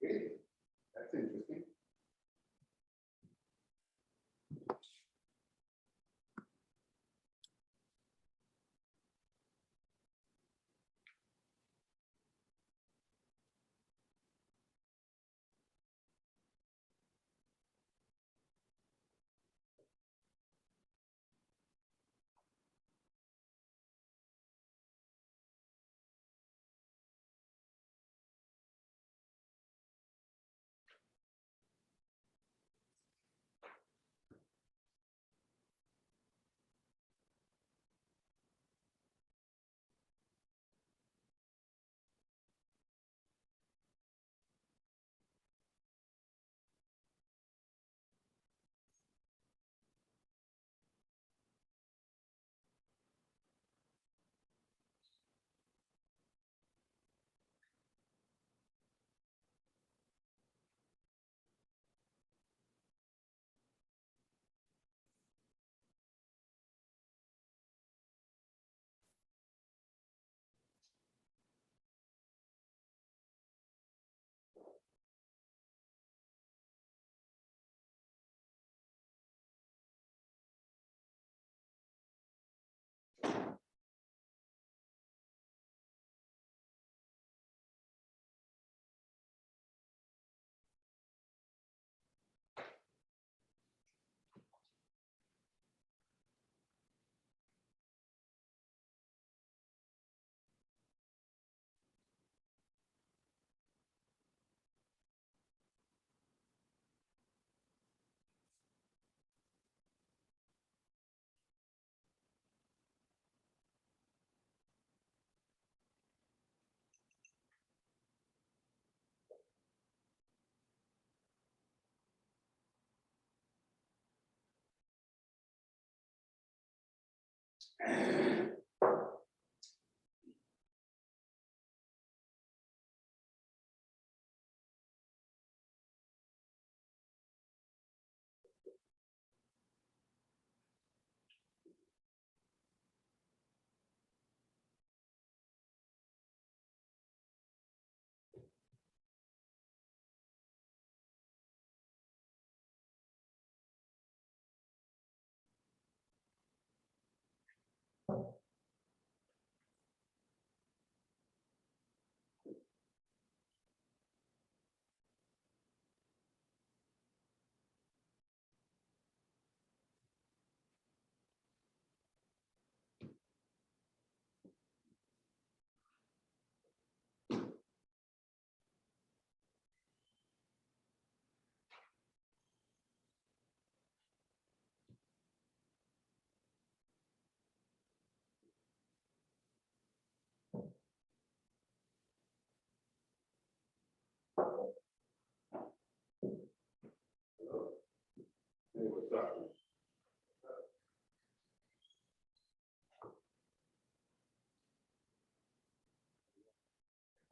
Okay, that's interesting.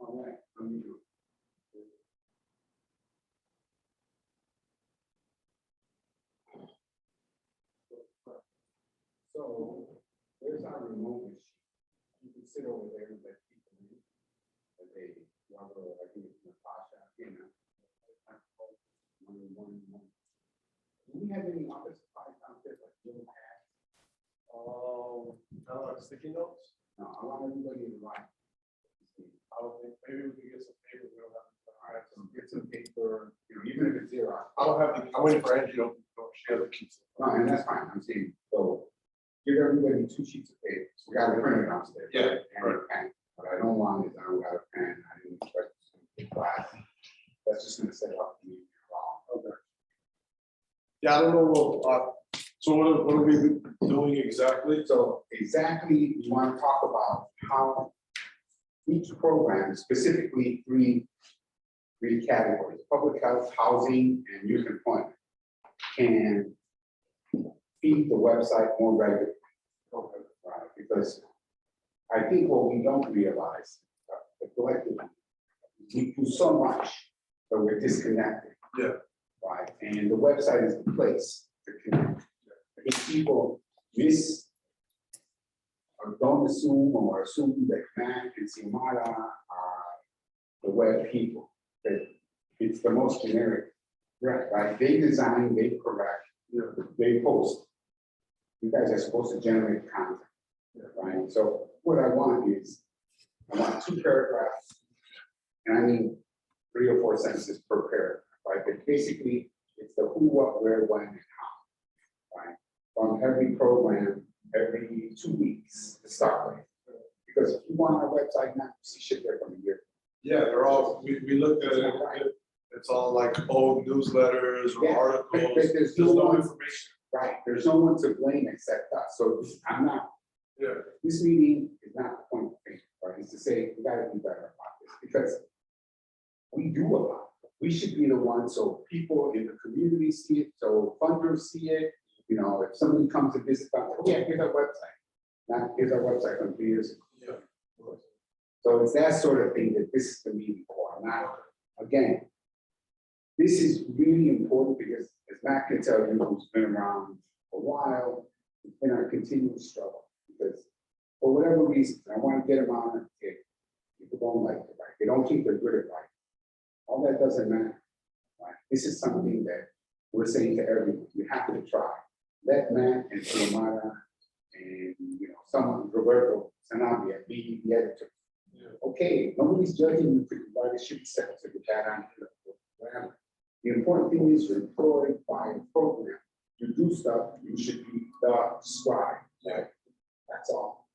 All right, let me do it. So there's our remote machine. You can sit over there and let people in. But they, whoever, I think it's Natasha, you know. Do we have any office supplies out there, like little pads? Kind of like sticky notes. No, I want everybody to write. I don't think, maybe we can get some paper. We don't have. All right, so get some paper, you know, even if it's zero. I don't have the, I'm waiting for Angie to share the keys. No, and that's fine, I'm saying, so give everybody 2 sheets of paper, so we got a printer downstairs. Yeah, And a pen, what I don't want is I don't got a pen, I didn't expect to class. That's just gonna set up the meeting wrong. Okay. Yeah, I don't know, so what are we doing exactly? So exactly, we want to talk about how each program, specifically three categories: public health, housing, and youth employment, can feed the website more regularly. Right? Because I think what we don't realize, collectively, we do so much that we're disconnected. Yeah. Right, and the website is the place to connect. I think people miss or don't assume or assume that Mac and Xiomara are the web people. That it's the most generic, right? They design, they correct, they post. You guys are supposed to generate content, right? So what I want is, I want 2 paragraphs, and I mean 3 or 4 sentences per paragraph, right? But basically, it's the who, what, where, when, and how, right? On every program, every 2 weeks to start with. Because if you want our website now, you see shit there from a year. Yeah, they're all, we looked at it, it's all like old newsletters or Yeah, articles, but there's there's no no one- information. Right, there's no one to blame except us. So I'm not, Yeah, this meeting is not the point of thing, right? It's to say, we gotta do better about this because we do a lot. We should be the ones so people in the community see it, so funders see it. You know, if somebody comes to visit, oh yeah, here's our website. Now, here's our website from 3 years ago. yeah. So it's that sort of thing that this is the meeting for. Not, again, this is really important because as Matt can tell you, who's been around a while, it's been our continuous struggle. Because for whatever reason, I want to get them on it. People don't like it, right? They don't think they're good at writing. All that doesn't matter. Right? This is something that we're saying to everyone. You have to try. Let Matt and Xiomara and someone, Roberto Sanabria, be the editor. Yeah. Okay, nobody's judging you for why this should be set to the cat on whatever. The important thing is you're employed by a program. You do stuff, you should be the scribe. Right? That's all.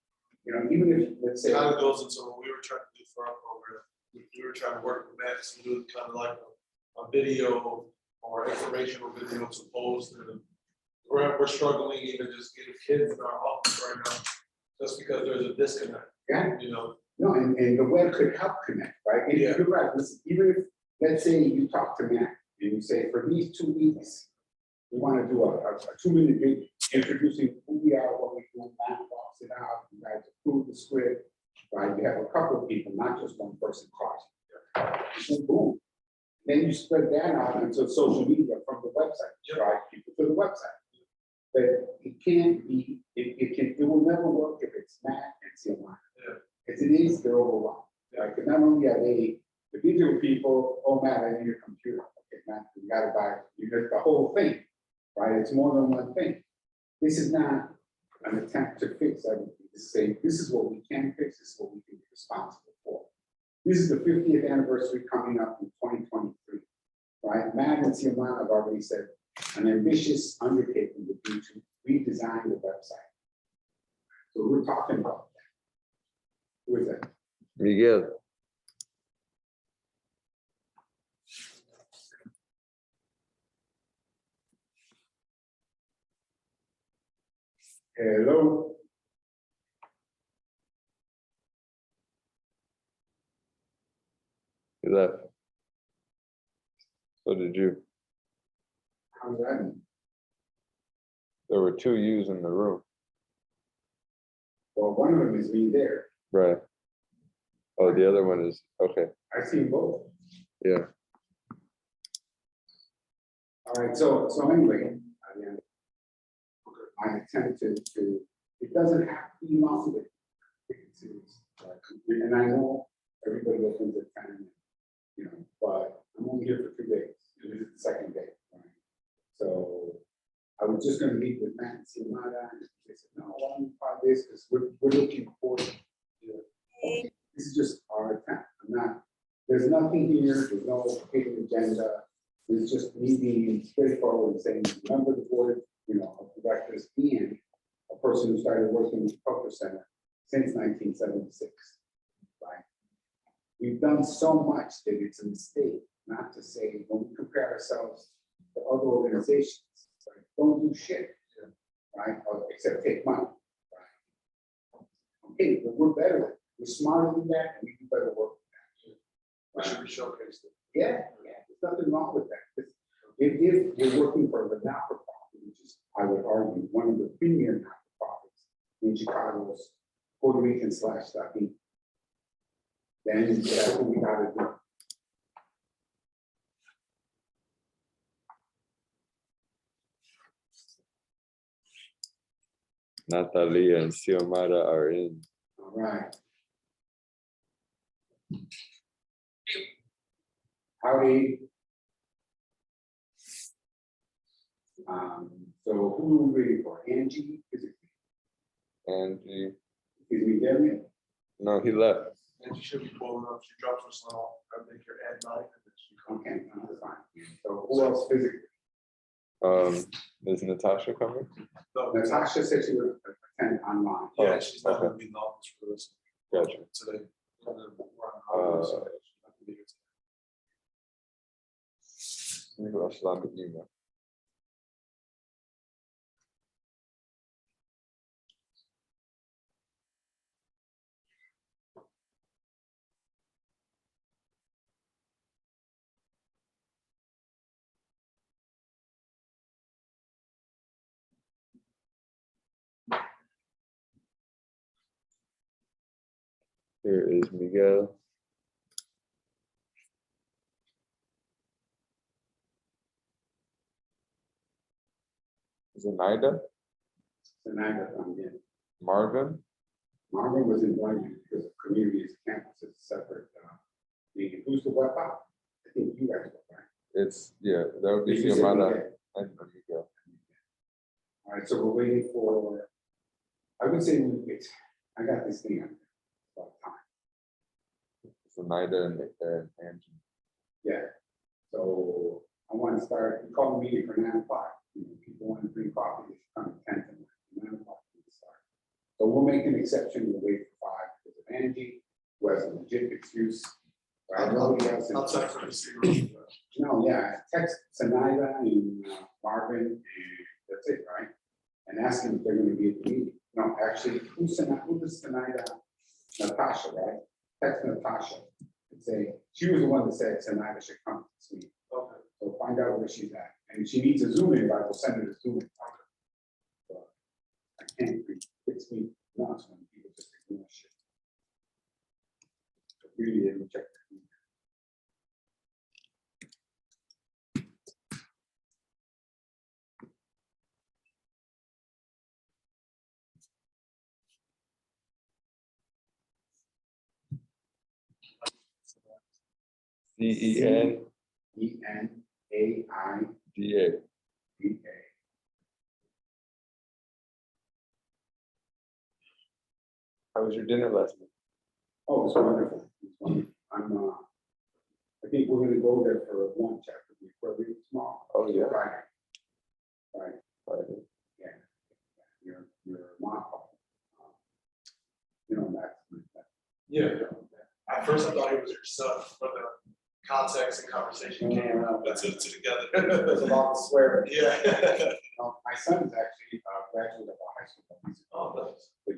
Even if, let's say, Kind of goes into what we were trying to do for our program. We were trying to work with Max to do kind of like a video or informational video to post. And we're struggling even just getting kids in our office right now, just because there's a disconnect. yeah. No, and the web could help connect, right? And Yeah. You're right. Listen, even if, let's say you talk to Matt and you say, for these 2 weeks, we want to do a 2-minute video introducing who we are, what we do, Matt walks it out, you guys approve the script, right? You have a couple of people, not just one person crossing. And boom. Then you spread that out into social media from the website, right? People to the website. But it can't be, it will never work if it's Matt and Xiomara. As it is, they're overwhelmed. Like, not only are they the visual people, oh Matt, I need a computer. Okay, Matt, you gotta buy, you get the whole thing, right? It's more than one thing. This is not an attempt to fix everything. It's saying, this is what we can fix, this is what we can be responsible for. This is the 50th anniversary coming up in 2023, right? Matt and Xiomara have already said an ambitious undertaking would be to redesign the website. So we're talking about that. Who is that? Miguel. Hello. He left. So did you. How's that mean? There were 2 yous in the room. Well, one of them is me there. Right. Oh, the other one is, okay, I've seen both. yeah. All right, so anyway, again, I attempt to, it doesn't have to be long, but it's, and I know everybody opens at 10, you know, but I'm only here for 2 days, and this is the second day, right? So I was just gonna meet with Matt and see Mada, and they said, no, why don't you try this, because we're looking for, you know, okay, this is just our attempt, I'm not, there's nothing here, there's no hidden agenda. It's just me being straightforward and saying, remember the board, you know, of directors being a person who started working in the culture center since 1976, right? We've done so much that it's a mistake not to say, when we compare ourselves to other organizations, right, don't do shit, right, except take money, right? Okay, but we're better, we're smarter than that, and we do better work than We that. should be showcased. Yeah, there's nothing wrong with that. If you're working for the not-for-profit, which is, I would argue, one of the premier not-for-profits in Chicago's Puerto Rican /Latino, then that's what we gotta do. Natalia and Xiomara are in. All right. Howdy. So who are we waiting for? Angie? Is Angie, Miguel in? no, he left. And she should be pulling up, she drops her son off, I think you're at 9, and then she comes. Okay, no, that's fine. So who else physically? Is Natasha coming? No, Natasha said she would attend online. yeah, she's not Okay. gonna be in the office for this Gotcha. today. We're on holiday, so she's not gonna be here today. Let me go slide the email. Here is Miguel. Zenaida, Tonight, again. Marvin, Marvin was invited because of community campus is separate. The who's the web app? I think you guys were, right? it's, yeah, that would be You said Xiomara Miguel. and Miguel. All right, so we're waiting for, I would say, I got this thing on about time. Zenaida and Angie. Yeah. So I want to start, we call the meeting for 9 o'clock. You know, people want to drink coffee, they should come at 10 to 9 o'clock. We start. So we'll make an exception, we'll wait for 5 because of Angie, who has a legit excuse. Right? Nobody else. I'll text her to see her. No, yeah, text Sanida and Marvin, and that's it, right? And ask them if they're gonna be at the meeting. No, actually, who's Sanida? Natasha, right? Text Natasha and say, she was the one that said Sanida should come to this meeting. Okay. So find out where she's at. And if she needs a Zoom invite, we'll send her a Zoom invite. So I can't, it's me, nuts when people just ignore shit. So really, they will check that. CENDA. ENAIDA. How was your dinner last night? Oh, it's wonderful. It's wonderful. I think we're gonna go there for lunch after we leave tomorrow. Oh, yeah. Friday. Right, Friday. your mom. You know, that's. Yeah, at first I thought it was your son, but the context and conversation came out, that's it together. There's a lot of swearing. Yeah. My son is actually graduate of high school. Oh, nice. But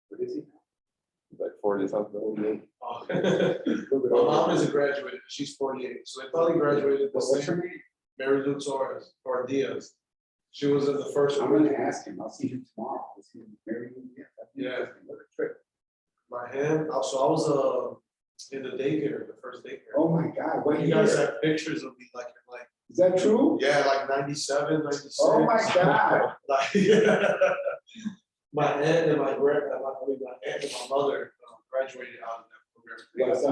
what is he? He's like 40 something. Oh. My My mom is a graduate, she's 48, so they probably graduated the What's same. her name? Mary Lou Torres, or Diaz. She was in the first I'm one. gonna ask him. I'll see him tomorrow. Is he married? Yeah. What a trip. My hand, also, I was in the daycare, the first daycare. Oh my God, what You year? guys have pictures of me like in like, Is that true? yeah, like 97, 96. Oh my God. Like, my aunt and my my aunt and my mother graduated out of that program. Yes,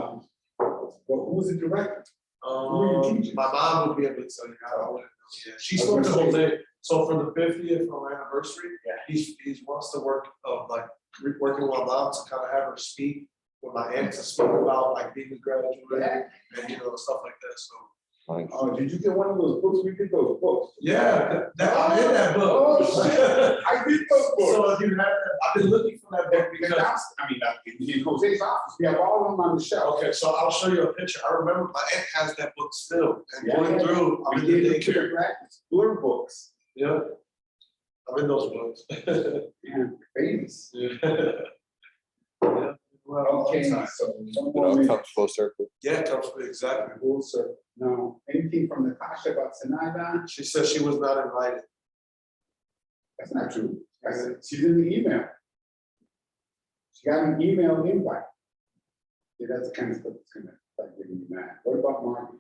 well, who's the director? were you teaching? My mom would be able to tell you. I wouldn't know. Yeah, she I was spoke to gonna say- Jose. So for the 50th of our anniversary, Yeah. he wants to work of like working with my mom to kind of have her speak with my aunt to speak about like being a graduate Yeah. and stuff like that. So Nice. Oh, did you get one of those books? We did those books. yeah, I'm in that book. Oh, shit. I did those books. So if you have that, I've been looking for that book Because because. in Jose's office, we have all of them on the shelf. Okay, so I'll show you a picture. I remember my aunt has that book still and Yeah. going through. I'm We in gave the it to the daycare. graduates, blue books, Yeah. I'm in those books. and babies. Yeah. Yeah. Well, Okay, time. so It some all more minutes. comes full circle. Yeah, it comes with exactly. Rules, sir. No, anything from Natasha about Sinai? She said she was not invited. That's not true. I said, she's in the email. She got an email invite. Yeah, that's the kind of stuff that's gonna start getting me mad. What about Marty?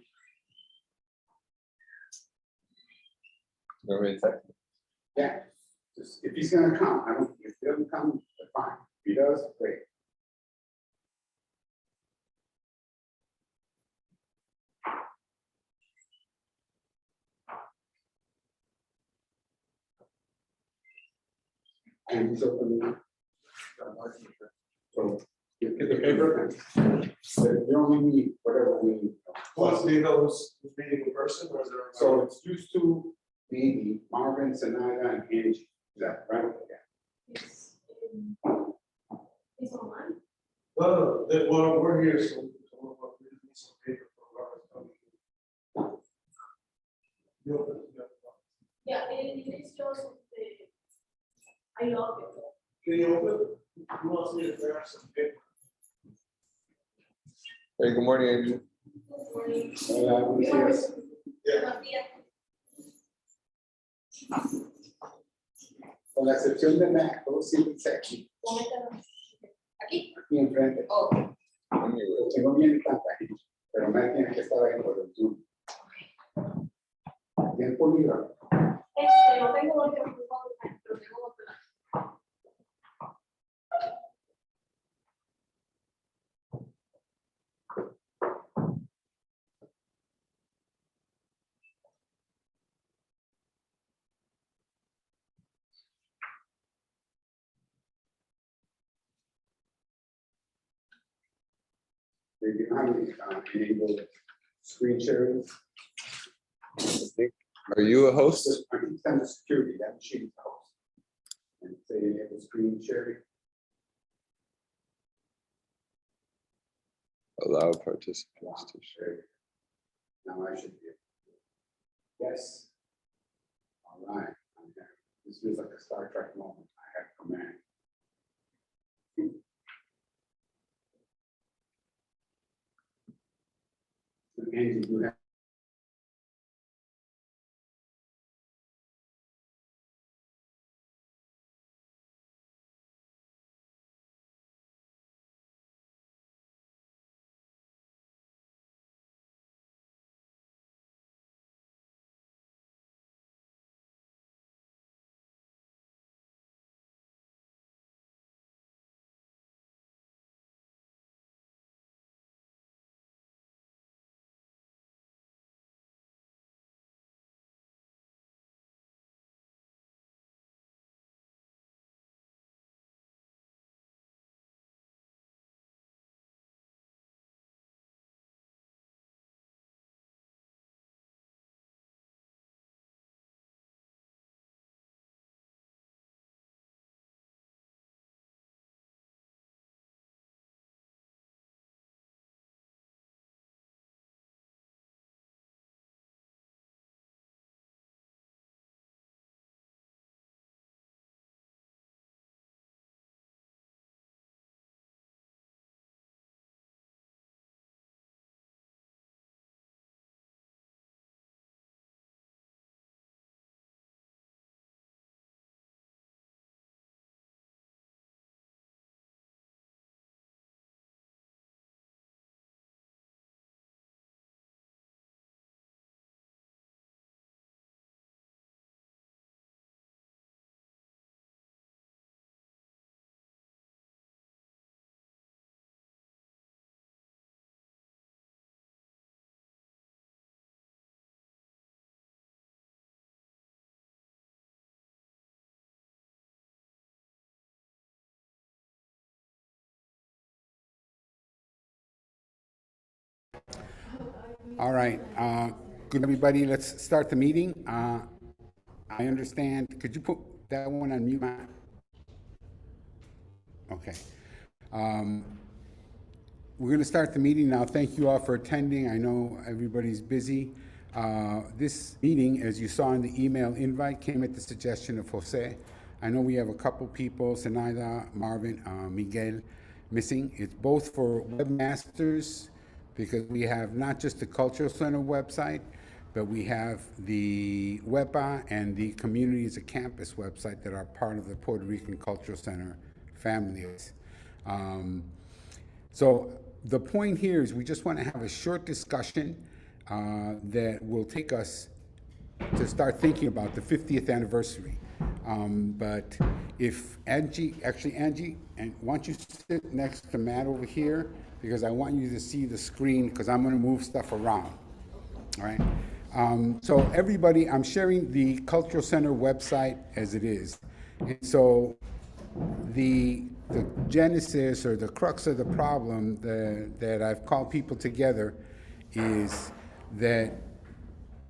No reason. Yeah, just, if he's gonna come, I don't, if he doesn't come, fine. If he does, great. And he's open now. So. Get the paper. You only need whatever we need. Do you know who's meeting in person or is there? So it's used to be Marvin, Sanada, and Angie. Is that right? It's online. No, well, we're here, so we just need some paper for our. Yeah, it is just I love it. Can you open it? You want me to grab some paper? Hey, good morning, Andrew. Good morning. Hola, buenos días. Buenos días. Con la excepción de Mac, todos siéntense aquí, Aquí. aquí enfrente. Oh, Que no viene tanta gente, pero Mac tiene que estar ahí por el Zoom. Tiempo libre. no tengo lo que pero tengo otro. Maybe enable screen sharing. Are you a host? I can send the security, that machine's the host. And say enable screen sharing. Allow participants to share. Share. Now I should be. Yes. All right. I'm there. This feels like a Star Trek moment. I have command. Angie, you have All right, good, everybody, let's start the meeting. I understand, could you put that one on mute, Matt? Okay. We're going to start the meeting now. Thank you all for attending. I know everybody's busy. This meeting, as you saw in the email invite, came at the suggestion of Jose. I know we have a couple people, Zenaida, Marvin, Miguel, missing. It's both for webmasters, because we have not just the Cultural Center website, but we have the WEPA and the Community as a Campus website that are part of the Puerto Rican Cultural Center families. So the point here is we just want to have a short discussion that will take us to start thinking about the 50th anniversary. But if Angie, and why don't you sit next to Matt over here, because I want you to see the screen, because I'm going to move stuff around. All right. So everybody, I'm sharing the Cultural Center website as it is. And so the genesis or the crux of the problem that I've called people together is that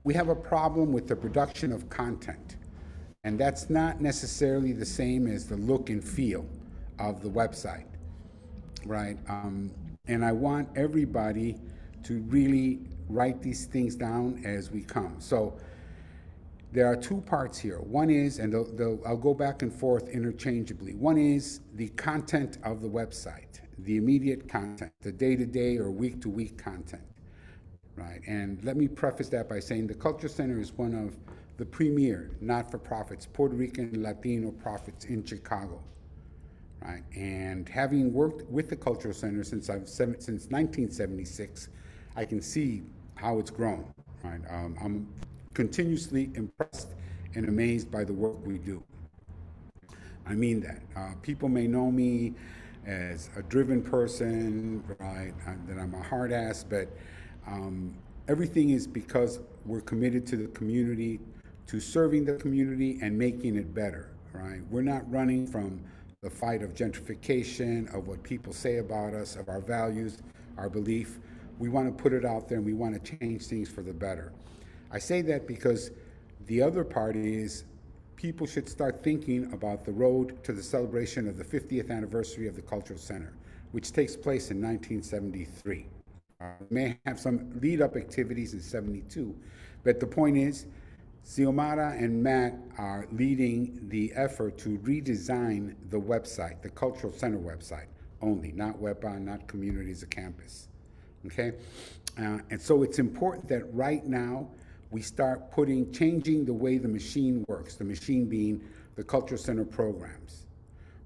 we have a problem with the production of content. And that's not necessarily the same as the look and feel of the website, right? And I want everybody to really write these things down as we come. So there are two parts here. One is, and I'll go back and forth interchangeably. One is the content of the website, the immediate content, the day-to-day or week-to-week content, right? And let me preface that by saying the Culture Center is one of the premier not-for-profits, Puerto Rican Latino profits in Chicago, right? And having worked with the Cultural Center since 1976, I can see how it's grown, right? I'm continuously impressed and amazed by the work we do. I mean that. People may know me as a driven person, right? That I'm a hard ass, but everything is because we're committed to the community, to serving the community and making it better, right? We're not running from the fight of gentrification, of what people say about us, of our values, our belief. We want to put it out there and we want to change things for the better. I say that because the other part is people should start thinking about the road to the celebration of the 50th anniversary of the Cultural Center, which takes place in 1973. We may have some lead-up activities in 72, but the point is, Xiomara and Matt are leading the effort to redesign the website, the Cultural Center website only, not WEPA, not Community as a Campus. Okay? And so it's important that right now we start changing the way the machine works, the machine being the Cultural Center programs,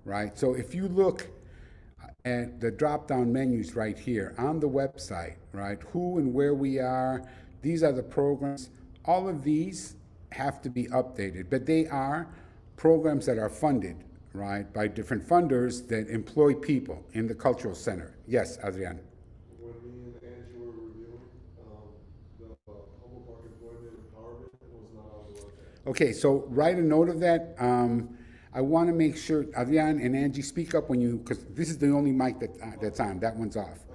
right? So if you look at the drop-down menus right here on the website, right, who and where we are, these are the programs. All of these have to be updated, but they are programs that are funded, right, by different funders that employ people in the Cultural Center. Yes, Adrian. When me and Angie were reviewing, the Humboldt Park Employment Empowerment was not on the website. Okay, so write a note of that. I want to make sure, Adrian and Angie, speak up when you, because this is the only mic that's on, that one's off.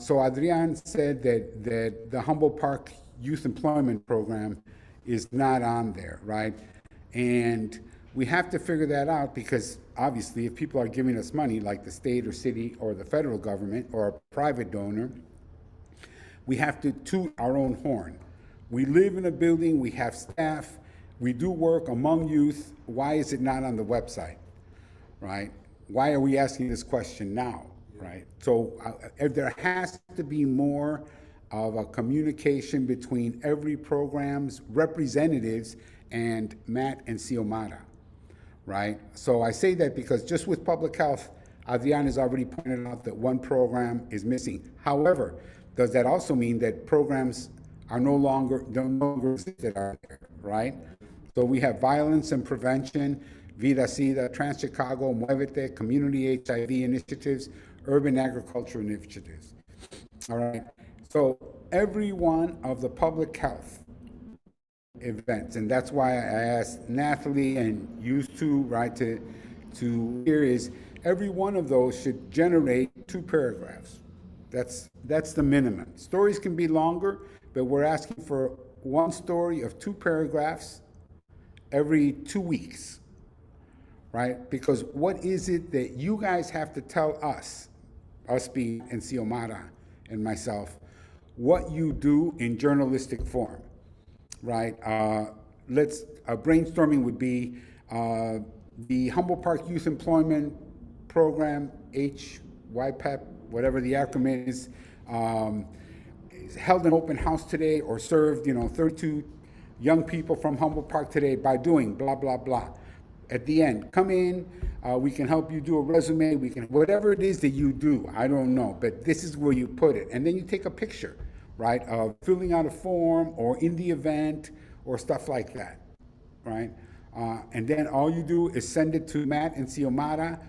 So Adrian said that the Humboldt Park Youth Employment Program is not on there, right? And we have to figure that out because obviously if people are giving us money, like the state or city or the federal government or a private donor, we have to toot our own horn. We live in a building, we have staff, we do work among youth. Why is it not on the website, right? Why are we asking this question now, right? So there has to be more of a communication between every program's representatives and Matt and Xiomara, right? So I say that because just with public health, Adrian has already pointed out that one program is missing. However, does that also mean that programs are no longer exist that are there, right? So we have violence and prevention, Vida Sida, Trans Chicago, Muévete, community HIV initiatives, urban agriculture initiatives. All right. So every one of the public health events, and that's why I asked Nathalie and you too, right, to here is every one of those should generate 2 paragraphs, That's the minimum. Stories can be longer, but we're asking for one story of 2 paragraphs every 2 weeks, right? Because what is it that you guys have to tell us being and Xiomara and myself, what you do in journalistic form, right? Brainstorming would be the Humboldt Park Youth Employment Program, HYPEP, whatever the acronym is, held an open house today or served, 32 young people from Humboldt Park today by doing blah, blah, blah. At the end, come in, we can help you do a resume, whatever it is that you do, I don't know, but this is where you put it. And then you take a picture, right, of filling out a form or in the event or stuff like that, right? And then all you do is send it to Matt and Xiomara.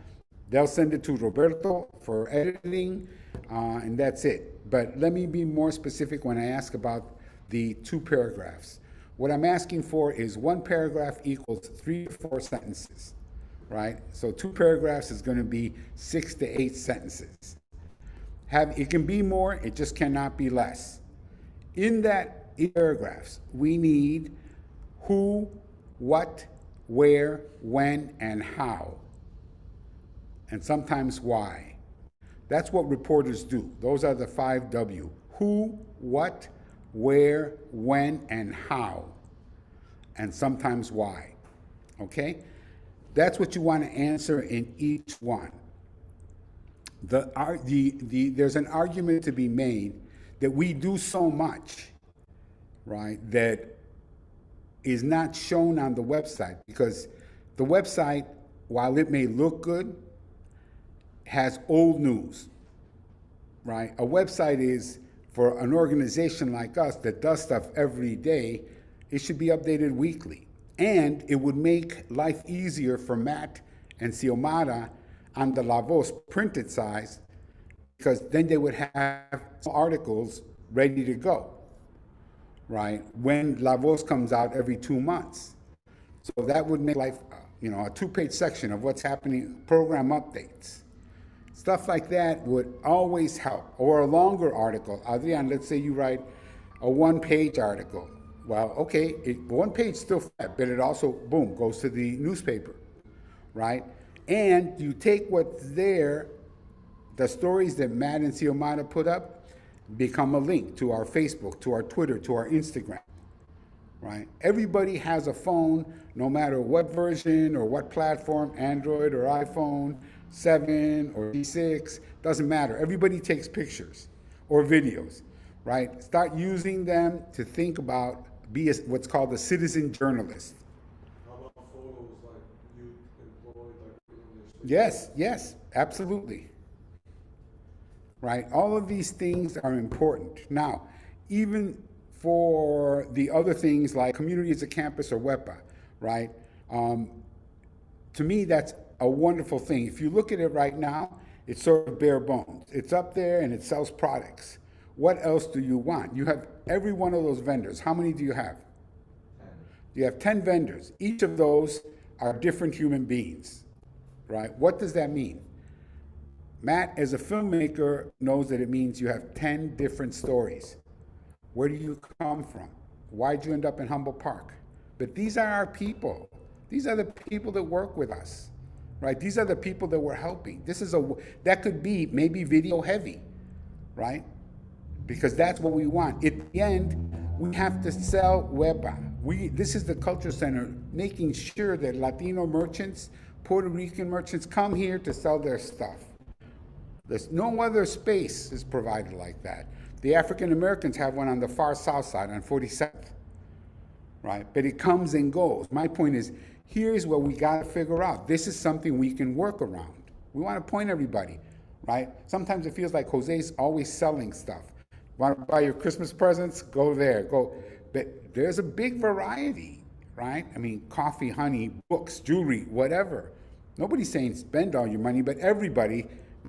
They'll send it to Roberto for editing, and that's it. But let me be more specific when I ask about the 2 paragraphs. What I'm asking for is 1 paragraph equals 3 to 4 sentences, right? So 2 paragraphs is going to be 6 to 8 sentences. It can be more, it just cannot be less. In that paragraphs, we need who, what, where, when, and how. And sometimes why. That's what reporters do. Those are the 5 W. Who, what, where, when, and how. And sometimes why. Okay? That's what you want to answer in each one. There's an argument to be made that we do so much, right, that is not shown on the website, because the website, while it may look good, has old news, right? A website is, for an organization like us that does stuff every day, it should be updated weekly. And it would make life easier for Matt and Xiomara on the La Voz printed size, because then they would have articles ready to go, right? When La Voz comes out every 2 months. So that would make life, a 2-page section of what's happening, program updates. Stuff like that would always help. Or a longer article. Adrian, let's say you write a 1-page article. Well, okay, 1 page still fat, but it also, boom, goes to the newspaper, right? And you take what's there, the stories that Matt and Xiomara put up, become a link to our Facebook, to our Twitter, to our Instagram, right? Everybody has a phone, no matter what version or what platform, Android or iPhone 7 or D6, doesn't matter. Everybody takes pictures or videos, right? Start using them to think about, what's called a citizen journalist. How about photos like youth employed, like in this? Yes, absolutely. Right? All of these things are important. Now, even for the other things like community as a campus or WEPA, right? To me, that's a wonderful thing. If you look at it right now, it's sort of bare bones. It's up there and it sells products. What else do you want? You have every one of those vendors. How many do you have? 10. You have 10 vendors. Each of those are different human beings, right? What does that mean? Matt, as a filmmaker, knows that it means you have 10 different stories. Where do you come from? Why'd you end up in Humboldt Park? But these are our people. These are the people that work with us, right? These are the people that we're helping. That could be maybe video heavy, right? Because that's what we want. At the end, we have to sell WEPA. This is the Culture Center, making sure that Latino merchants, Puerto Rican merchants come here to sell their stuff. There's no other space is provided like that. The African Americans have one on the far south side on 47th, right? But it comes and goes. My point is, here's what we got to figure out. This is something we can work around. We want to point everybody, right? Sometimes it feels like Jose's always selling stuff. Want to buy your Christmas presents? Go there, go. But there's a big variety, right? I mean, coffee, honey, books, jewelry, whatever. Nobody's saying spend all your money, but everybody,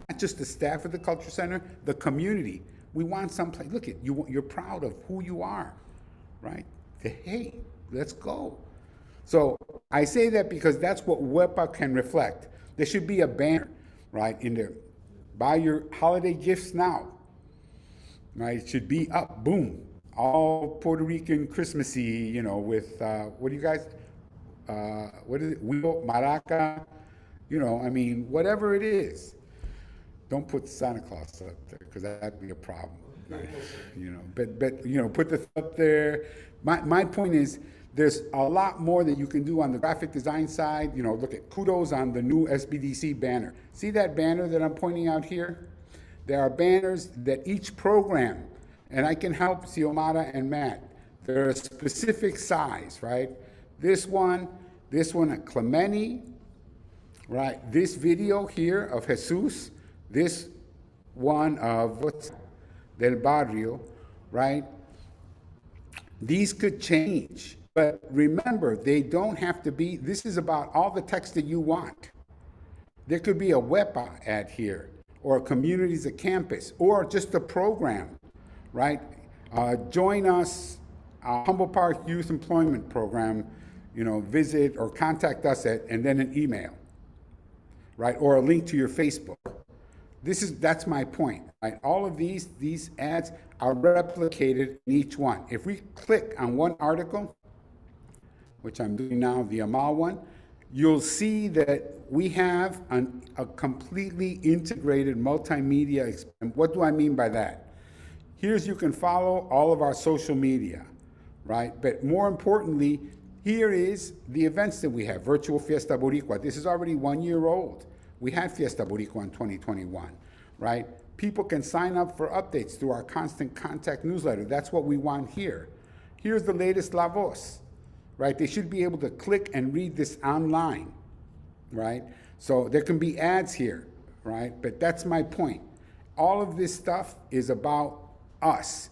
not just the staff at the Culture Center, the community. We want someplace, look, you're proud of who you are, right? Hey, let's go. So I say that because that's what WEPA can reflect. There should be a banner, right, in there. Buy your holiday gifts now, right? It should be up, boom, all Puerto Rican Christmassy, with, what do you guys, what is it, wheel, maraca, I mean, whatever it is. Don't put Santa Claus up there, because that'd be a problem, right? But put the up there. My point is, there's a lot more that you can do on the graphic design side. Look at kudos on the new SBDC banner. See that banner that I'm pointing out here? There are banners that each program, and I can help Xiomara and Matt, they're a specific size, right? This one at Clementi, right? This video here of Jesus, this one of Del Barrio, right? These could change, but remember, they don't have to be, this is about all the text that you want. There could be a WEPA ad here, or communities at campus, or just a program, right? Join us, Humboldt Park Youth Employment Program, visit or contact us and then an email, right? Or a link to your Facebook. That's my point, right? All of these ads are replicated in each one. If we click on one article, which I'm doing now, the Amal one, you'll see that we have a completely integrated multimedia experience. What do I mean by that? Here's, you can follow all of our social media, right? But more importantly, here is the events that we have. Virtual Fiesta Boricua. This is already 1 year old. We had Fiesta Boricua in 2021, right? People can sign up for updates through our constant contact newsletter. That's what we want here. Here's the latest La Voz, right? They should be able to click and read this online, right? So there can be ads here, right? But that's my point. All of this stuff is about us,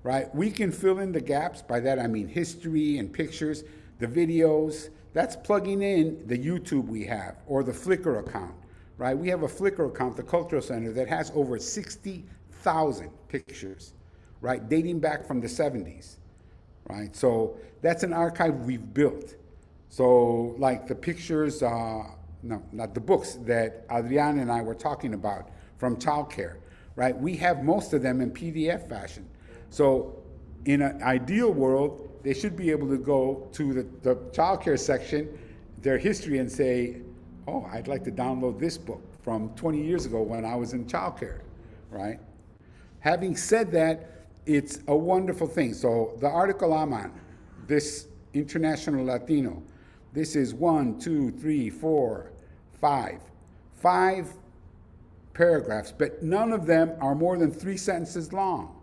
right? We can fill in the gaps. By that I mean history and pictures, the videos. That's plugging in the YouTube we have, or the Flickr account, right? We have a Flickr account, the Cultural Center, that has over 60,000 pictures, right? Dating back from the 70s, right? So that's an archive we've built. So like the pictures, no, not the books that Adrian and I were talking about from childcare, right? We have most of them in PDF fashion. So in an ideal world, they should be able to go to the childcare section, their history, and say, oh, I'd like to download this book from 20 years ago when I was in childcare, right? Having said that, it's a wonderful thing. So the article I'm on, this International Latino, this is 1, 2, 3, 4, 5 paragraphs, but none of them are more than 3 sentences long,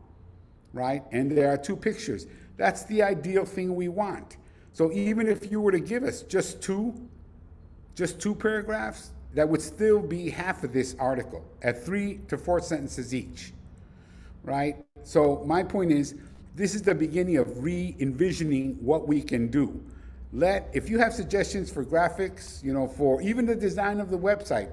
right? And there are 2 pictures. That's the ideal thing we want. So even if you were to give us just two paragraphs, that would still be half of this article at 3 to 4 sentences each, right? So my point is, this is the beginning of re-envisioning what we can do. If you have suggestions for graphics, for even the design of the website,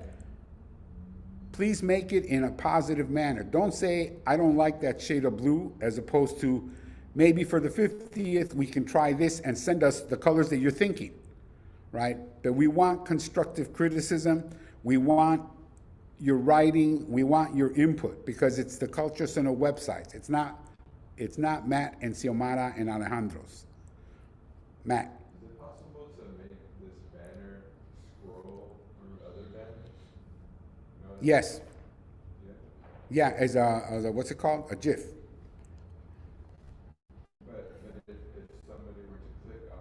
please make it in a positive manner. Don't say, I don't like that shade of blue, as opposed to, maybe for the 50th, we can try this, and send us the colors that you're thinking, right? But we want constructive criticism. We want your writing. We want your input, because it's the Culture Center website. It's not Matt and Xiomara and Alejandro's. Matt. Is it possible to make this banner scroll through other banners? Yes. Yeah. Yeah, as a what's it called? A GIF. But if somebody were to click on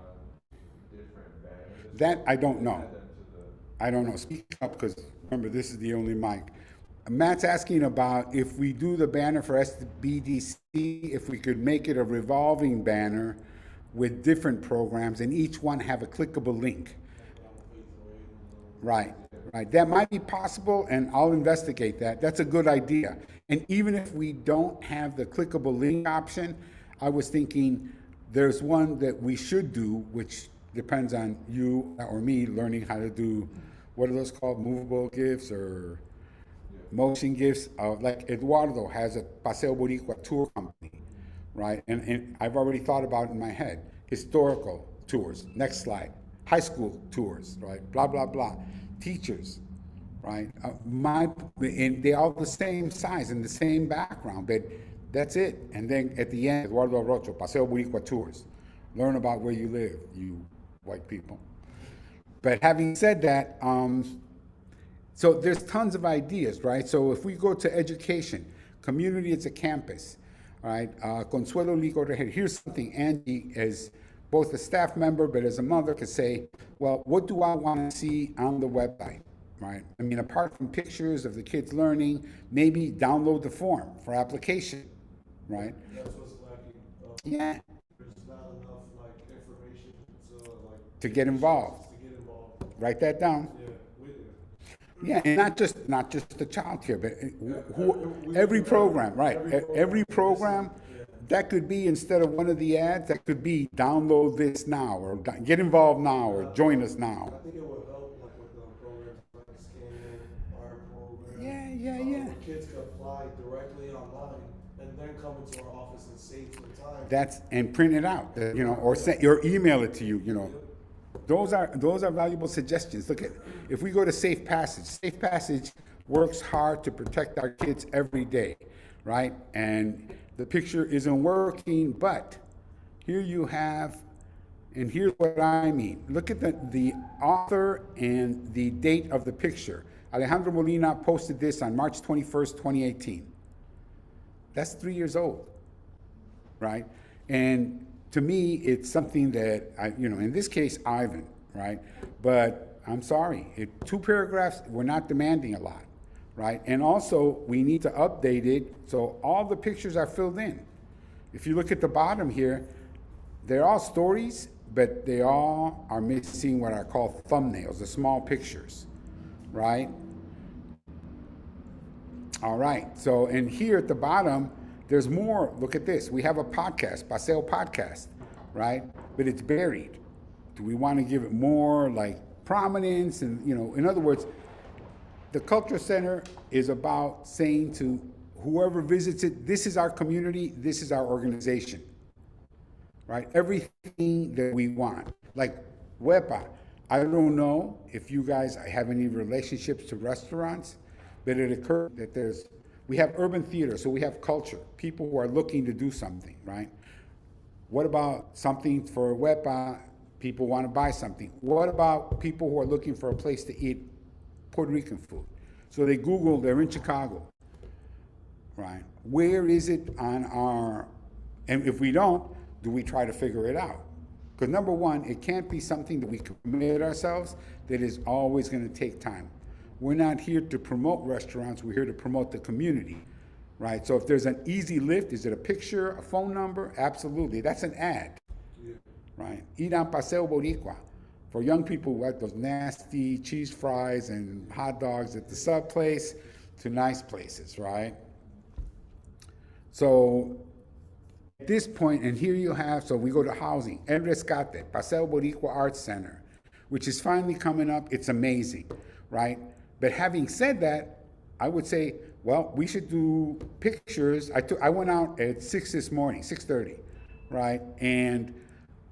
different banners. That I don't know. add them to the- I don't know. Speak up, because remember, this is the only mic. Matt's asking about if we do the banner for SBDC, if we could make it a revolving banner with different programs, and each one have a clickable link. Right. That might be possible, and I'll investigate that. That's a good idea. And even if we don't have the clickable link option, I was thinking there's one that we should do, which depends on you or me learning how to do, what are those called, movable GIFs or motion GIFs? Like Eduardo has a Paseo Boricua tour company, right? And I've already thought about it in my head. Historical tours, next slide. High school tours, right? Blah, blah, blah. Teachers, right? And they all the same size and the same background, but That's it. And then at the end, Eduardo Rocho, Paseo Boricua Tours. Learn about where you live, you white people. But having said that, so there's tons of ideas, right? So if we go to education, community as a campus, right? Consuelo Ligo, here's something Angie, as both a staff member but as a mother, could say, well, what do I want to see on the website, right? I mean, apart from pictures of the kids learning, maybe download the form for application, right? That's what's lacking. Yeah, There's not enough like information to get involved. to get involved. Write that down. Yeah, Yeah, and not just the child care, but every program, right? Every program, that could be, instead of one of the ads, that could be download this now, or get involved now, or join us now. I think it would help like with programs like Scan, our program. Yeah. Where kids can apply directly online and then come into our office and save some time. And print it out, or email it to you. Those are valuable suggestions. Look at, if we go to Safe Passage. Safe Passage works hard to protect our kids every day, right? And the picture isn't working, but here you have, and here's what I mean. Look at the author and the date of the picture. Alejandro Molina posted this on March 21st, 2018. That's 3 years old, right? And to me, it's something that in this case, Ivan, right? But I'm sorry, 2 paragraphs, we're not demanding a lot, right? And also, we need to update it so all the pictures are filled in. If you look at the bottom here, they're all stories, but they all are missing what I call thumbnails, the small pictures, right? All right, so, and here at the bottom, there's more. Look at this. We have a podcast, Paseo Podcast, right? But it's buried. Do we want to give it more like prominence? And, in other words, the Culture Center is about saying to whoever visits it, this is our community, this is our organization, right? Everything that we want. Like Wepa, I don't know if you guys have any relationships to restaurants, but it occurred that we have urban theater, so we have culture, people who are looking to do something, right? What about something for Wepa? People want to buy something. What about people who are looking for a place to eat Puerto Rican food? So they Google, they're in Chicago, right? Where is it on and if we don't, do we try to figure it out? Because number one, it can't be something that we commit ourselves that is always going to take time. We're not here to promote restaurants, we're here to promote the community, right? So if there's an easy lift, is it a picture, a phone number? Absolutely, that's an ad, right? Eat on Paseo Boricua. For young people who like those nasty cheese fries and hot dogs at the sub place to nice places, right? So at this point, and here you have, so we go to housing, El Rescate, Paseo Boricua Arts Center, which is finally coming up. It's amazing, right? But having said that, I would say, well, we should do pictures. I went out at 6 this morning, 6:30, right? And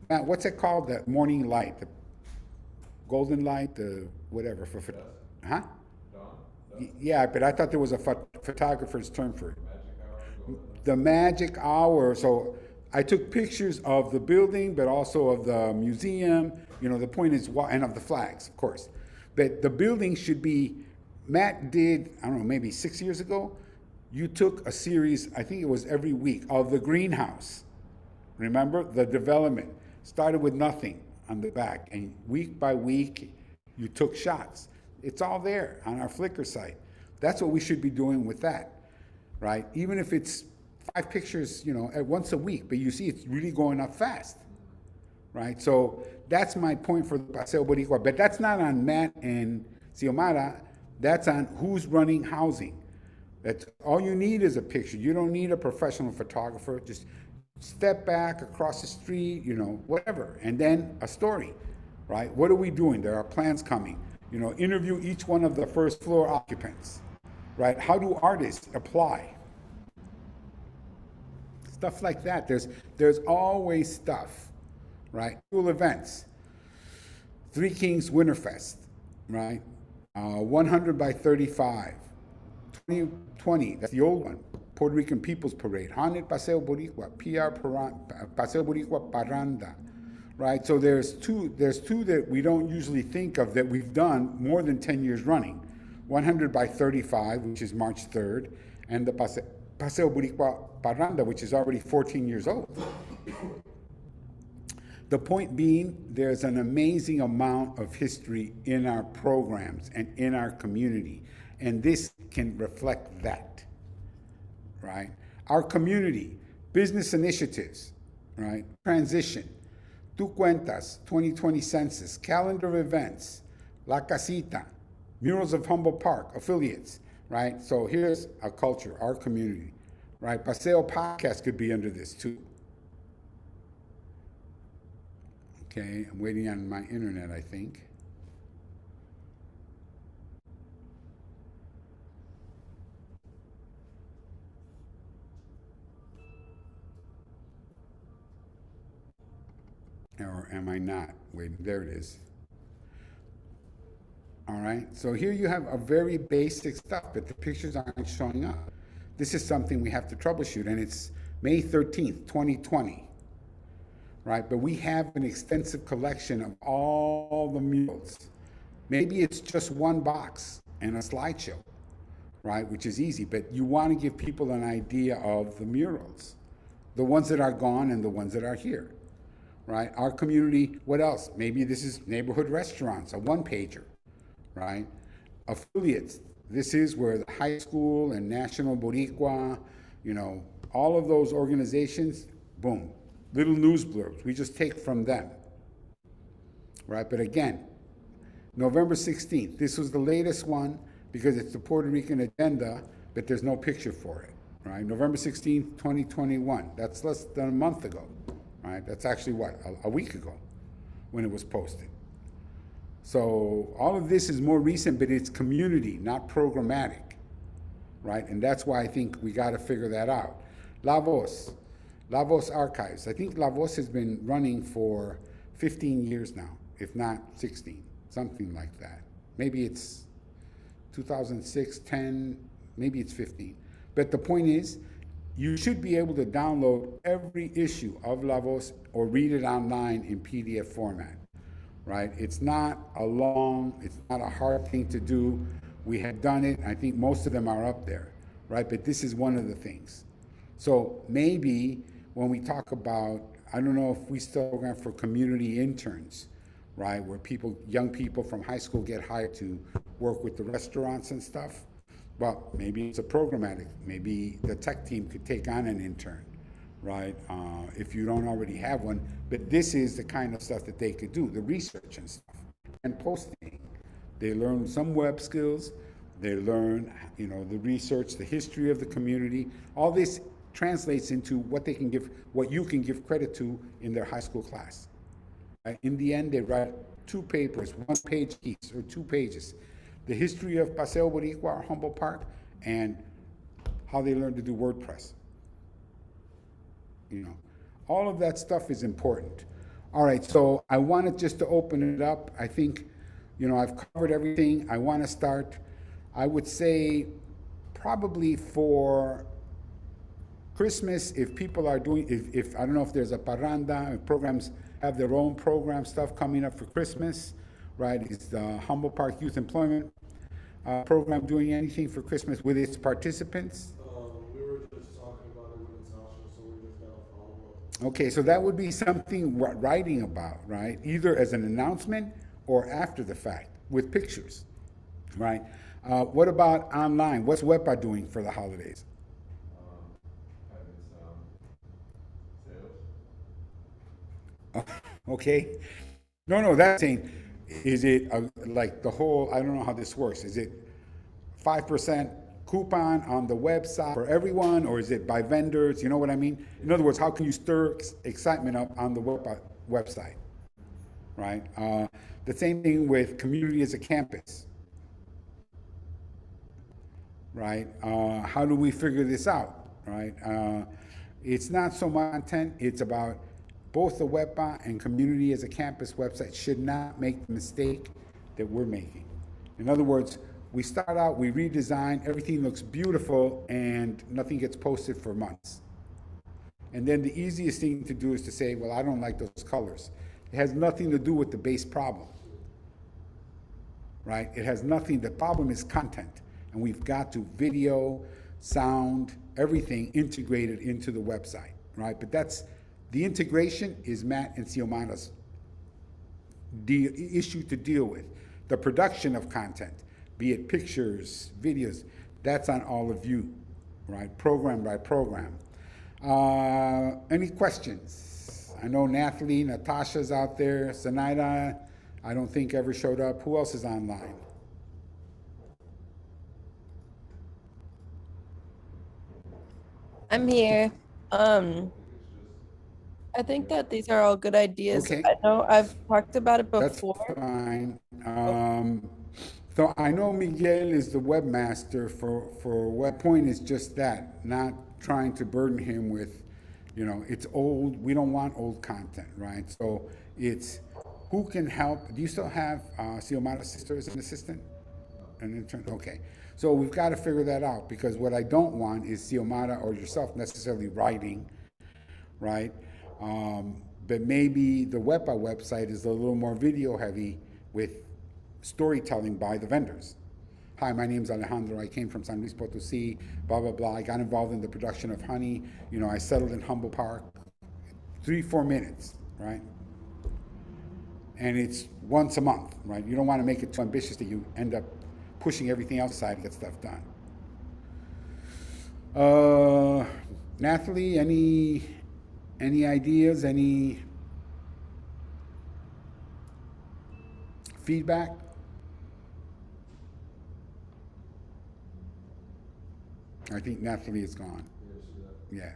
what's it called? The morning light, the golden light, the whatever for huh? Dawn? Yeah, but I thought there was a photographer's term for it. The magic hour. So I took pictures of the building, but also of the museum. The point is, and of the flags, of course. But the building should be, Matt did, I don't know, maybe 6 years ago, you took a series, I think it was every week, of the greenhouse. Remember? The development. Started with nothing on the back, and week by week, you took shots. It's all there on our Flickr site. That's what we should be doing with that, right? Even if it's 5 pictures, at once a week, but you see it's really going up fast, right? So that's my point for Paseo Boricua, but that's not on Matt and Xiomara, that's on who's running housing. That's all you need is a picture. You don't need a professional photographer. Just step back across the street, whatever, and then a story, right? What are we doing? There are plans coming. Interview each one of the first floor occupants, right? How do artists apply? Stuff like that. There's always stuff, right? Cool events. Three Kings Winterfest, right? 100 by 35. 2020, that's the old one. Puerto Rican People's Parade, Haunted Paseo Boricua, Paseo Boricua Parranda, right? So there's two that we don't usually think of that we've done more than 10 years running. 100 by 35, which is March 3rd, and the Paseo Boricua Parranda, which is already 14 years old. The point being, there's an amazing amount of history in our programs and in our community, and this can reflect that, right? Our community, business initiatives, right? Transition, Tu Cuentas, 2020 census, calendar of events, La Casita, murals of Humboldt Park, affiliates, right? So here's a culture, our community, right? Paseo podcast could be under this too. Okay, I'm waiting on my internet, I think. Or am I not? Wait, there it is. All right, so here you have a very basic stuff, but the pictures aren't showing up. This is something we have to troubleshoot, and it's May 13th, 2020. Right, but we have an extensive collection of all the murals. Maybe it's just one box and a slideshow, right, which is easy, but you want to give people an idea of the murals, the ones that are gone and the ones that are here, right? Our community, what else? Maybe this is neighborhood restaurants, a one-pager, right? Affiliates, this is where the high school and National Boricua, you know, all of those organizations, boom, little news blurbs. We just take from them, right? But again, November 16th, this was the latest one because it's the Puerto Rican agenda, but there's no picture for it, right? November 16th, 2021. That's less than a month ago, right? That's actually what, a week ago when it was posted. So all of this is more recent, but it's community, not programmatic, right? And that's why I think we got to figure that out. La Voz Archives. I think La Voz has been running for 15 years now, if not 16, something like that. Maybe it's 2006, 10, maybe it's 15. But the point is, you should be able to download every issue of La Voz or read it online in PDF format, right? It's not a hard thing to do. We have done it. I think most of them are up there, right? But this is one of the things. So maybe when we talk about, I don't know if we still program for community interns, right? Where young people from high school get hired to work with the restaurants and stuff. Well, maybe it's a programmatic. Maybe the tech team could take on an intern, right? If you don't already have one. But this is the kind of stuff that they could do, the research and stuff, and posting. They learn some web skills. They learn, you know, the research, the history of the community. All this translates into what you can give credit to in their high school class. Right? In the end, they write 2 papers, 1 page each, or 2 pages. The history of Paseo Boricua, or Humboldt Park, and how they learned to do WordPress. You know, all of that stuff is important. All right, so I wanted just to open it up. I think, you know, I've covered everything. I want to start, I would say, probably for Christmas, if people are doing, if I don't know if there's a parranda, if programs have their own program stuff coming up for Christmas, right? Is the Humboldt Park Youth Employment Program doing anything for Christmas with its participants? We were just talking about it with Natasha, so we just got a follow-up. Okay, so that would be something writing about, right? Either as an announcement or after the fact with pictures, right? What about online? What's WEPA doing for the holidays? Having some sales. Okay. No, that's saying, is it like the whole, I don't know how this works. Is it 5% coupon on the website for everyone, or is it by vendors? You know what I mean? In other words, how can you stir excitement up on the website, right? The same thing with community as a campus, right? How do we figure this out, right? It's not so much content, it's about both the WEPA and community as a campus website should not make the mistake that we're making. In other words, We start out, we redesign, everything looks beautiful, and nothing gets posted for months. And then the easiest thing to do is to say, well, I don't like those colors. It has nothing to do with the base problem, right? It has nothing, the problem is content. And we've got to video, sound, everything integrated into the website, right? But that's, the integration is Matt and Xiomara's issue to deal with. The production of content, be it pictures, videos, that's on all of you, right? Program by program. Any questions? I know Nathalie, Natasha's out there, Zenaida, I don't think ever showed up. Who else is online? I'm here. I think it's just I think that these are all good ideas. Okay. I know I've talked about it That's before. fine. So I know Miguel is the webmaster for WebPoint is just that, not trying to burden him with, you know, it's old, we don't want old content, right? So it's who can help, do you still have Xiomara's sister as an assistant? An intern, okay. So we've got to figure that out because what I don't want is Xiomara or yourself necessarily writing, right? But maybe the WEPA website is a little more video heavy with storytelling by the vendors. Hi, my name's Alejandro. I came from San Luis Potosí, blah, blah, blah. I got involved in the production of honey. You know, I settled in Humble Park. 3-4 minutes, right? And it's once a month, right? You don't want to make it too ambitious that you end up pushing everything else aside to get stuff done. Nathalie, any ideas, any feedback? I think Nathalie is gone. Yeah.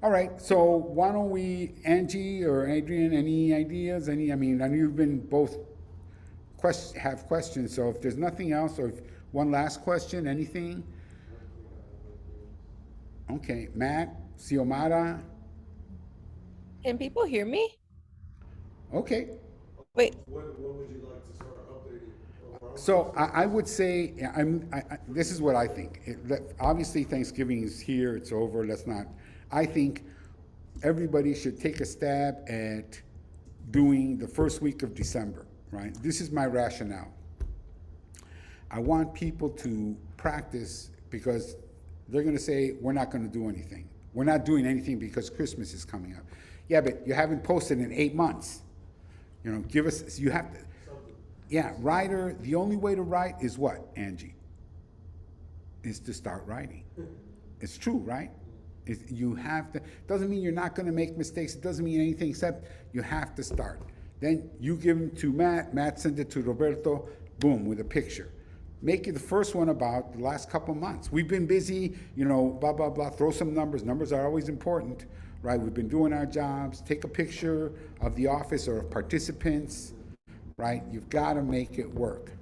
All right. So why don't we, Angie or Adrian, any ideas? I mean, I know you've been both have questions. So if there's nothing else, or if one last question, anything? Okay, Matt, Xiomara. Can people hear me? Okay. Wait, When would you like to start updating? So I would say, this is what I think. Obviously, Thanksgiving is here, it's over, let's not. I think everybody should take a stab at doing the first week of December, right? This is my rationale. I want people to practice because they're going to say, we're not going to do anything. We're not doing anything because Christmas is coming up. Yeah, but you haven't posted in 8 months. You know, give us, you have to. Yeah, writer, the only way to write is what, Angie? Is to start writing. It's true, right? You have to, doesn't mean you're not going to make mistakes. It doesn't mean anything except you have to start. Then you give them to Matt, Matt sends it to Roberto, boom, with a picture. Make it the first one about the last couple months. We've been busy, you know, blah, blah, blah, throw some numbers. Numbers are always important, right? We've been doing our jobs. Take a picture of the office or of participants, right? You've got to make it work. Does,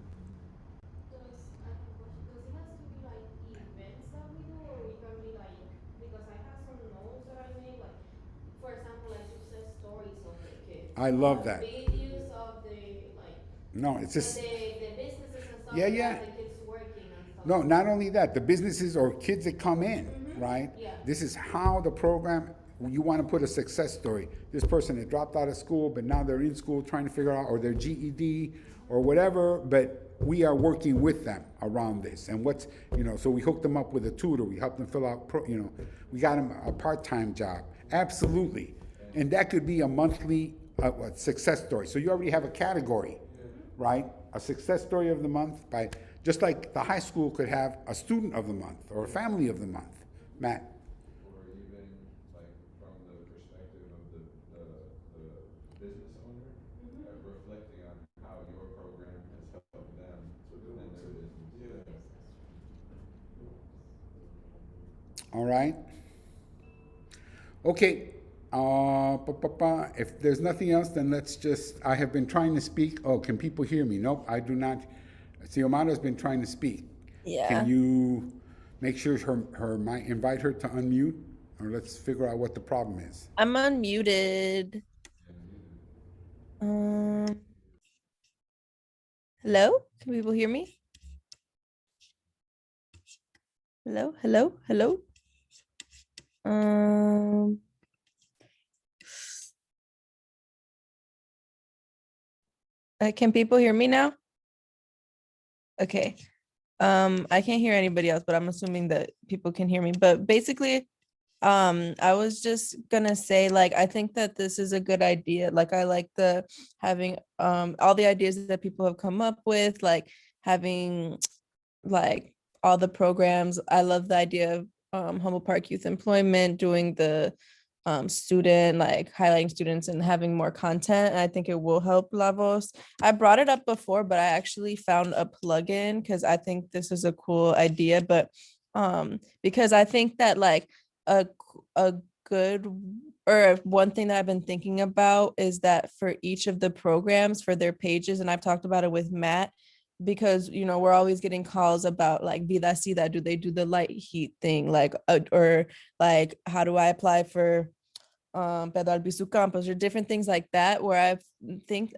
I have a question, does it has to be like events that we do, or we can be like, because I have some notes that I made, like, for example, like success stories of the kids. I love or that. videos of the, like, No, it's just, the businesses and stuff Yeah, like yeah. that, the kids working and stuff. no, not only that, the businesses or kids that come in, right? Yeah. This is how the program, you want to put a success story. This person that dropped out of school, but now they're in school trying to figure out, or their GED or whatever, but we are working with them around this. And what's, you know, so we hooked them up with a tutor. We helped them fill out, we got them a part-time job. Absolutely. And that could be a monthly success story. So you already have a category, right? A success story of the month by, just like the high school could have a student of the month or a family of the month. Matt? or even like from the perspective of the business owner, reflecting on how your program has helped them within their business. All right. Okay. If there's nothing else, then let's just, I have been trying to speak. Oh, can people hear me? Nope, I do not. Xiomara's been trying to speak. yeah. Can you make sure invite her to unmute? Or let's figure out what the problem is. I'm unmuted. Um, hello? Can people hear me? Hello, hello, hello. Can people hear me now? Okay. I can't hear anybody else, but I'm assuming that people can hear me. But basically, I was just gonna say, like, I think that this is a good idea. Like, I like the having all the ideas that people have come up with, like having like all the programs. I love the idea of Humboldt Park Youth Employment doing the student, like highlighting students and having more content. And I think it will help Lavos. I brought it up before, but I actually found a plugin because I think this is a cool idea. But because I think that like a a good or one thing that I've been thinking about is that for each of the programs for their pages, and I've talked about it with Matt, because we're always getting calls about like vida sida, do they do the light heat thing, like or like how do I apply for pedal bisu campus or different things like that, where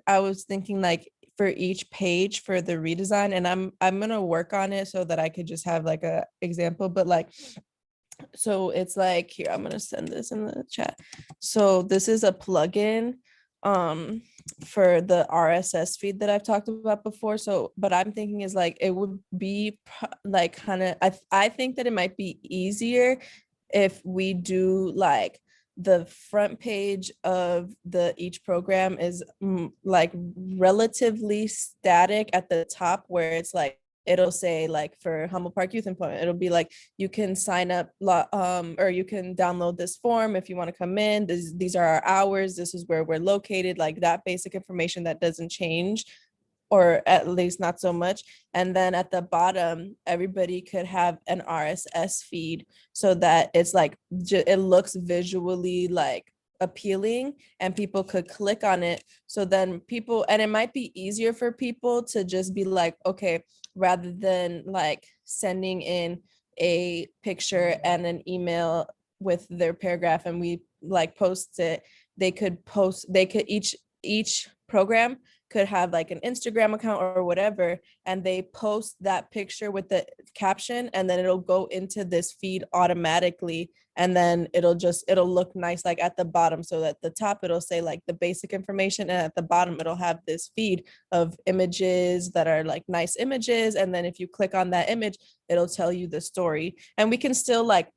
I was thinking like for each page for the redesign, and I'm gonna work on it so that I could just have like a example, but like so it's like here, I'm gonna send this in the chat. So this is a plugin for the RSS feed that I've talked about before. So but I'm thinking is like it would be like kind of I think that it might be easier if we do like the front page of the each program is like relatively static at the top, where it's like it'll say like for Humboldt Park Youth Employment, it'll be like you can sign up or you can download this form if you want to come in. These are our hours. This is where we're located. Like that basic information that doesn't change, or at least not so much. And then at the bottom, everybody could have an RSS feed so that it's like it looks visually like appealing and people could click on it. So then people, and it might be easier for people to just be like, okay, rather than like sending in a picture and an email with their paragraph and we like post it, they could each program could have like an Instagram account or whatever, and they post that picture with the caption, and then it'll go into this feed automatically, and then it'll look nice like at the bottom. So at the top it'll say like the basic information, and at the bottom it'll have this feed of images that are like nice images, and then if you click on that image, it'll tell you the story. And we can still like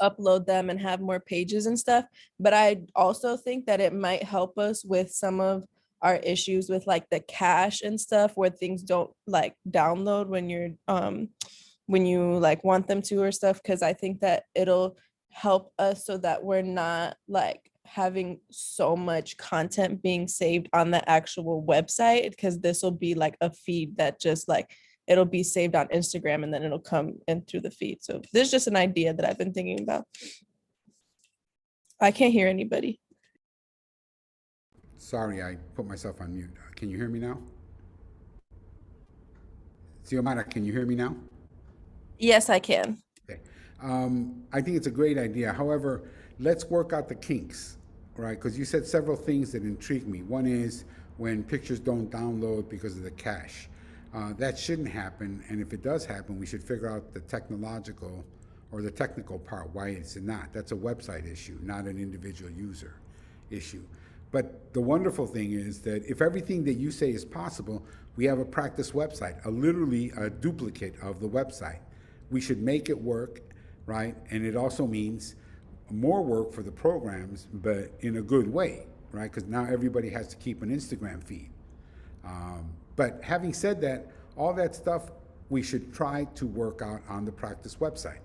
upload them and have more pages and stuff. But I also think that it might help us with some of our issues with like the cache and stuff, where things don't like download when you like want them to or stuff. Cause I think that it'll help us so that we're not like having so much content being saved on the actual website, because this will be like a feed that just like it'll be saved on Instagram and then it'll come in through the feed. So there's just an idea that I've been thinking about. I can't hear anybody. Sorry, I put myself on mute. Can you hear me now? Xiomara, can you hear me now? Yes, I can. Okay. I think it's a great idea. However, let's work out the kinks, right? Because you said several things that intrigue me. One is when pictures don't download because of the cache. That shouldn't happen, and if it does happen, we should figure out the technological or the technical part, why it's not. That's a website issue, not an individual user issue. But the wonderful thing is that if everything that you say is possible, we have a practice website, literally a duplicate of the website. We should make it work, right? And it also means more work for the programs, but in a good way, right? Because now everybody has to keep an Instagram feed. But having said that, all that stuff we should try to work out on the practice website,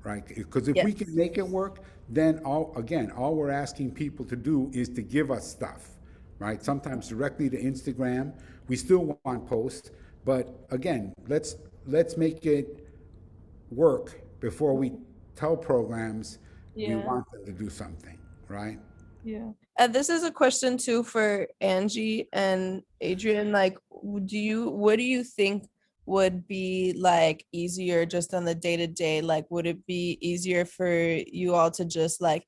right? Because if we Yes. can make it work, then all we're asking people to do is to give us stuff, right? Sometimes directly to Instagram. We still want posts, but again, let's make it work before we tell programs we Yeah. want them to do something, right? Yeah. And this is a question too for Angie and Adrian. Like, what do you think would be like easier just on the day to day? Like, would it be easier for you all to just like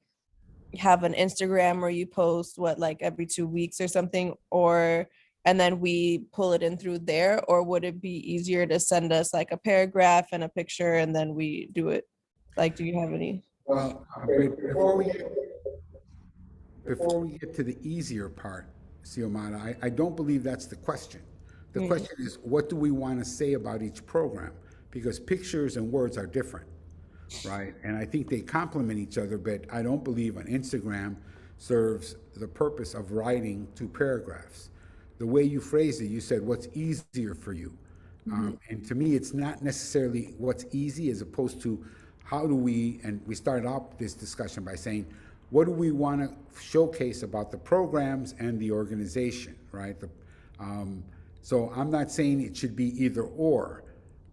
have an Instagram where you post what like every 2 weeks or something? Or and then we pull it in through there? Or would it be easier to send us like a paragraph and a picture and then we do it? Like, do you have any? Well, before we get to the easier part, Xiomara, I don't believe that's the question. The Hmm. question is, what do we want to say about each program? Because pictures and words are different, right? And I think they complement each other, but I don't believe an Instagram serves the purpose of writing 2 paragraphs. The way you phrased it, you said, what's easier for you? And to me, it's not necessarily what's easy as opposed to how do we, and we started off this discussion by saying, what do we want to showcase about the programs and the organization, right? So I'm not saying it should be either or,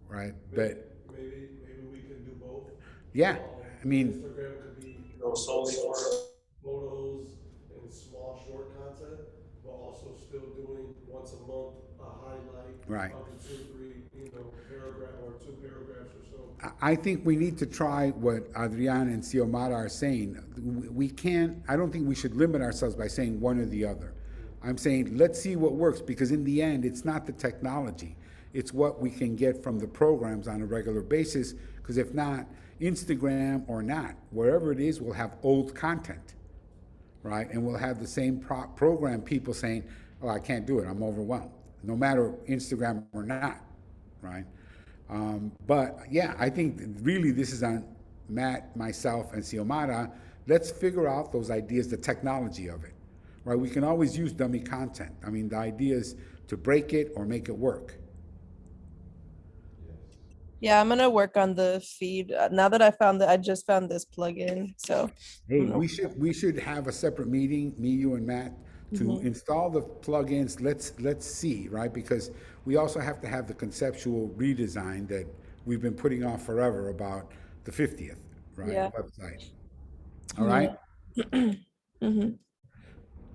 right? But Maybe we can do both. yeah, I mean, Instagram could be solely for, photos and small short content, but also still doing once a month a highlight. Right. Up to 2, 3, paragraph or 2 paragraphs or so. I think we need to try what Adriana and Xiomara are saying. We can't, I don't think we should limit ourselves by saying one or the other. I'm saying, let's see what works, because in the end, it's not the technology. It's what we can get from the programs on a regular basis, because if not, Instagram or not, wherever it is, we'll have old content, right? And we'll have the same program people saying, oh, I can't do it, I'm overwhelmed, no matter Instagram or not, right? But yeah, I think really this is on Matt, myself, and Xiomara. Let's figure out those ideas, the technology of it, right? We can always use dummy content. I mean, the idea is to break it or make it work. Yeah, I'm gonna work on the feed. Now that I just found this plugin, so. Hey, I'm gonna- we should have a separate meeting, me, you, and Matt, to install the plugins. Let's see, right? Because we also have to have the conceptual redesign that we've been putting off forever about the 50th, right? Yeah. Website. All right. Mhm.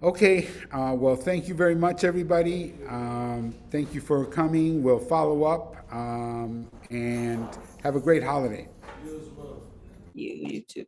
Okay, well, thank you very much, everybody. Thank you for coming. We'll follow up, and have a great holiday. You too.